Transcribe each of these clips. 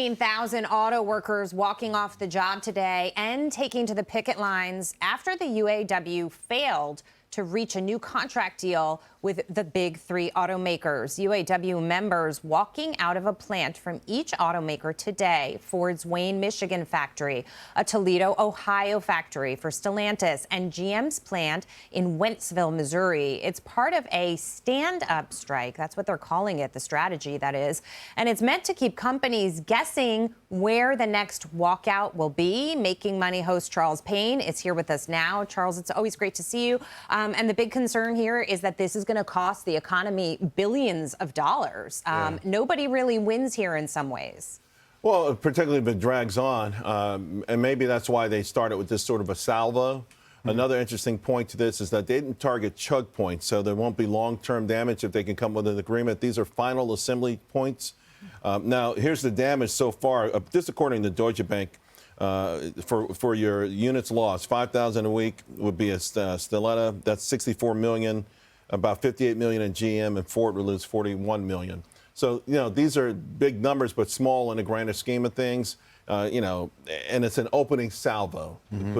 15,000 auto workers walking off the job today and taking to the picket lines after the UAW failed to reach a new contract deal with the big three automakers. UAW members walking out of a plant from each automaker today: Ford's Wayne, Michigan factory, a Toledo, Ohio factory for Stellantis, and GM's plant in Wentzville, Missouri. It's part of a stand-up strike. That's what they're calling it, the strategy, that is. And it's meant to keep companies guessing where the next walkout will be. Making Money host Charles Payne is here with us now. Charles, it's always great to see you. And the big concern here is that this is going to cost the economy billions of dollars. Nobody really wins here in some ways. Well, particularly if it drags on. And maybe that's why they started with this sort of a salvo. Another interesting point to this is that they didn't target chug points, so there won't be long-term damage if they can come with an agreement. These are final assembly points. Now, here's the damage so far. This according to Deutsche Bank. For your units lost, 5,000 a week would be a Stellantis. That's 64 million, about 58 million in GM, and Ford would lose 41 million. So, these are big numbers, but small in the grander scheme of things. And it's an opening salvo,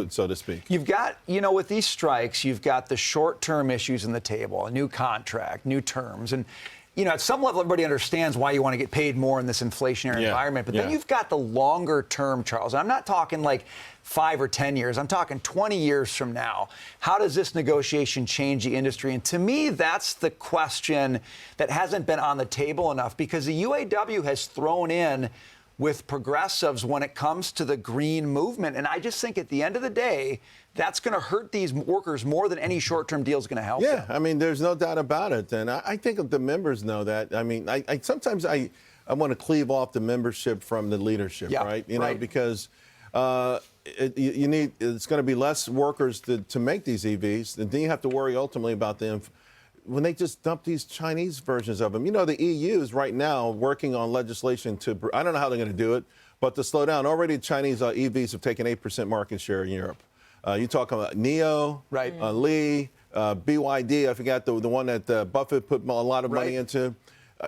so to speak. You've got, with these strikes, you've got the short-term issues on the table, a new contract, new terms, and at some level, everybody understands why you want to get paid more in this inflationary environment. But then you've got the longer term, Charles. And I'm not talking like 5 or 10 years. I'm talking 20 years from now. How does this negotiation change the industry? And to me, that's the question that hasn't been on the table enough, because the UAW has thrown in with progressives when it comes to the green movement. And I just think at the end of the day, that's going to hurt these workers more than any short-term deal is going to help them. I mean, there's no doubt about it. And I think the members know that. I mean, sometimes I want to cleave off the membership from the leadership, right? Know, because it's going to be less workers to make these EVs. And then you have to worry ultimately about them when they just dump these Chinese versions of them. The EU is right now working on legislation I don't know how they're going to do it, but to slow down. Already Chinese EVs have taken 8% market share in Europe. You talk about NIO, Li, BYD, I forgot the one that Buffett put a lot of money into.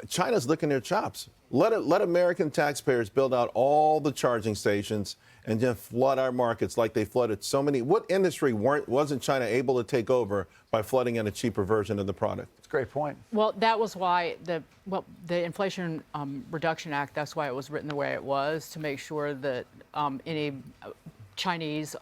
China's licking their chops. Let American taxpayers build out all the charging stations and then flood our markets like they flooded so many. What industry wasn't China able to take over by flooding in a cheaper version of the product? That's a great point. Well, that was why the Inflation Reduction Act, that's why it was written the way it was, to make sure that any Chinese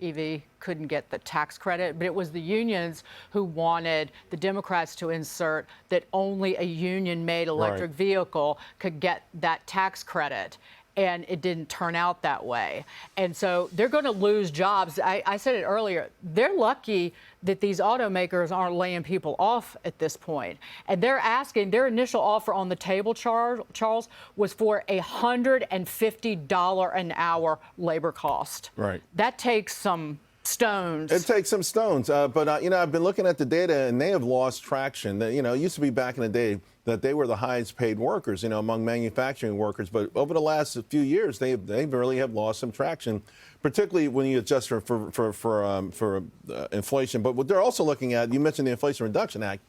EV couldn't get the tax credit. But it was the unions who wanted the Democrats to insert that only a union-made electric vehicle could get that tax credit. And it didn't turn out that way. And so they're going to lose jobs. I said it earlier. They're lucky that these automakers aren't laying people off at this point. And they're asking, their initial offer on the table, Charles, was for $150 an hour labor cost. Right. That takes some stones. It takes some stones. But I've been looking at the data, and they have lost traction. It used to be back in the day that they were the highest paid workers, among manufacturing workers. But over the last few years, they really have lost some traction, particularly when you adjust for inflation. But what they're also looking at, you mentioned the Inflation Reduction Act.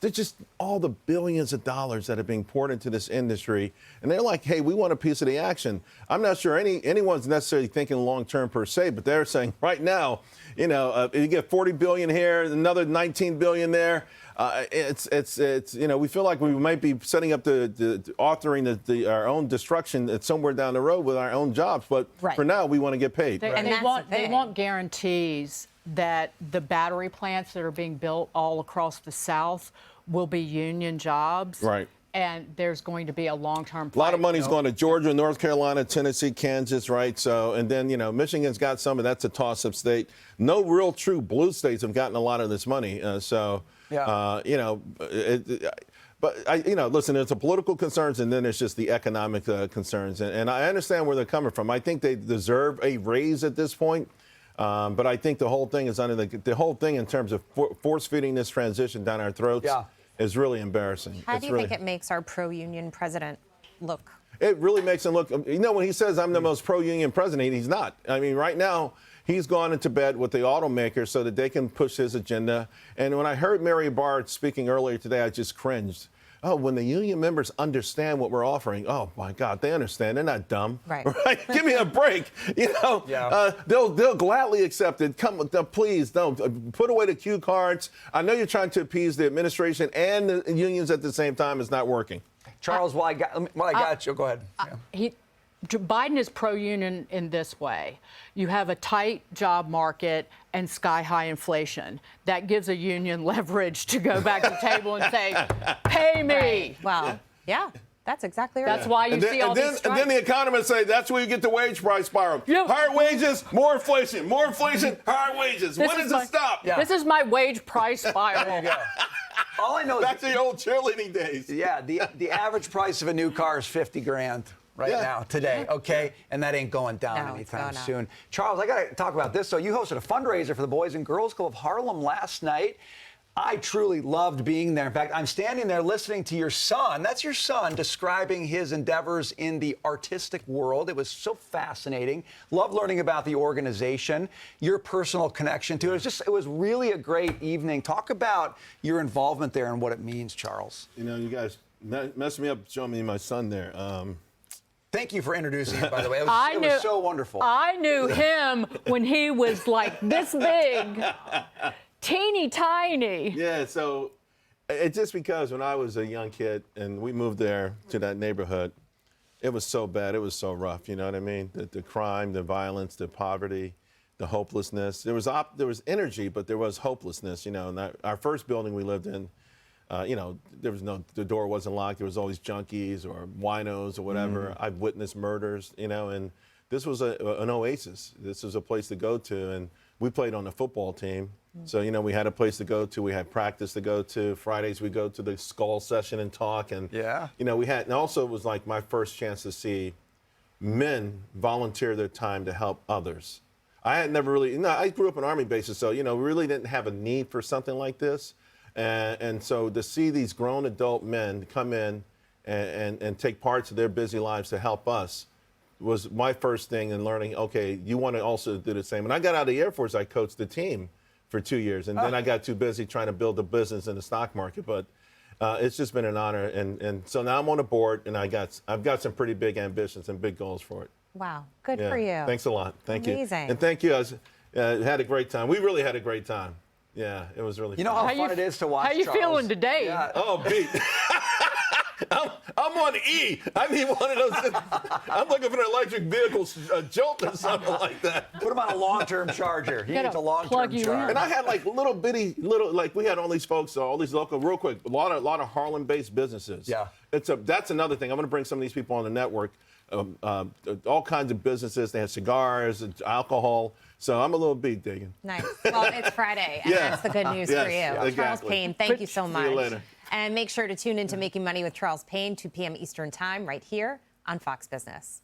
There's just all the billions of dollars that are being poured into this industry. And they're like, hey, we want a piece of the action. I'm not sure anyone's necessarily thinking long term per se, but they're saying right now, if you get 40 billion here, another 19 billion there. We feel like we might be setting up authoring our own destruction somewhere down the road with our own jobs. But for now, we want to get paid. They want guarantees that the battery plants that are being built all across the South will be union jobs. Right. And there's going to be a long-term plan. A lot of money's going to Georgia, North Carolina, Tennessee, Kansas, right? So, and then, Michigan's got some, and that's a toss-up state. No real true blue states have gotten a lot of this money. But listen, there's the political concerns, and then there's just the economic concerns. And I understand where they're coming from. I think they deserve a raise at this point. But I think the whole thing is the whole thing in terms of force-feeding this transition down our throats is really embarrassing. How do you think it makes our pro-union president look? It really makes him look, when he says I'm the most pro-union president, he's not. I mean, right now, he's gone into bed with the automakers so that they can push his agenda. And when I heard Mary Barr speaking earlier today, I just cringed. oh, when the union members understand what we're offering, oh my God, they understand. They're not dumb. Right. Give me a break. They'll gladly accept it. Come, please don't put away the cue cards. I know you're trying to appease the administration and the unions at the same time. It's not working. Charles, while I got you, go ahead. Biden is pro-union in this way. You have a tight job market and sky-high inflation. That gives a union leverage to go back to the table and say, pay me. Right. Well, yeah. That's exactly right. That's why you see all these strikes. And then the economists say that's where you get the wage price spiral. Yep. Higher wages, more inflation, higher wages. When does it stop? Yeah. This is my wage price spiral. There you go. All I know is back to the old cheerleading days. Yeah, the average price of a new car is $50,000 now, today, okay? And that ain't going down anytime soon. Charles, I got to talk about this. So you hosted a fundraiser for the Boys and Girls Club of Harlem last night. I truly loved being there. In fact, I'm standing there listening to your son. That's your son describing his endeavors in the artistic world. It was so fascinating. Love learning about the organization, your personal connection to it. It was really a great evening. Talk about your involvement there and what it means, Charles. You know, you guys messed me up showing me my son there. Thank you for introducing him, by the way. It was so wonderful. I knew him when he was like this big. Teeny tiny. Yeah, so it's just because when I was a young kid and we moved there to that neighborhood, it was so bad, it was so rough, you know what I mean? The crime, the violence, the poverty, the hopelessness. There was energy, but there was hopelessness, you know. And our first building we lived in, you know, the door wasn't locked. There was always junkies or winos or whatever. I've witnessed murders, you know, and this was an oasis. This was a place to go to, and we played on the football team. So, you know, we had a place to go to. We had practice to go to. Fridays we go to the skull session and talk. And, you know, and also it was like my first chance to see men volunteer their time to help others. I had never really, I grew up on Army bases, so, you know, we really didn't have a need for something like this. And so to see these grown adult men come in and take parts of their busy lives to help us was my first thing in learning, okay, you want to also do the same. And I got out of the Air Force, I coached the team for 2 years. And then I got too busy trying to build a business in the stock market. But it's just been an honor. And so now I'm on a board, and I've got some pretty big ambitions and big goals for it. Wow. Good for you. Thanks a lot. Thank you. Amazing. And thank you. Had a great time. We really had a great time. Yeah, it was really fun. You know how fun it is to watch, How you Charles? feeling today? Yeah. Oh, beat. I'm on E. I need one of those. I'm looking for an electric vehicle jolt or something like that. Put him on a long-term charger. He needs a long-term charger. And I had like like we had all these folks, all these local, real quick, a lot of Harlem-based businesses. Yeah. That's another thing. I'm going to bring some of these people on the network. All kinds of businesses. They had cigars, alcohol. So I'm a little beat digging. Nice. Well, it's Friday, and that's the good news for you. Exactly. Charles Payne, thank you so much. See you later. And make sure to tune in to Making Money with Charles Payne, 2 p.m. Eastern Time, right here on Fox Business.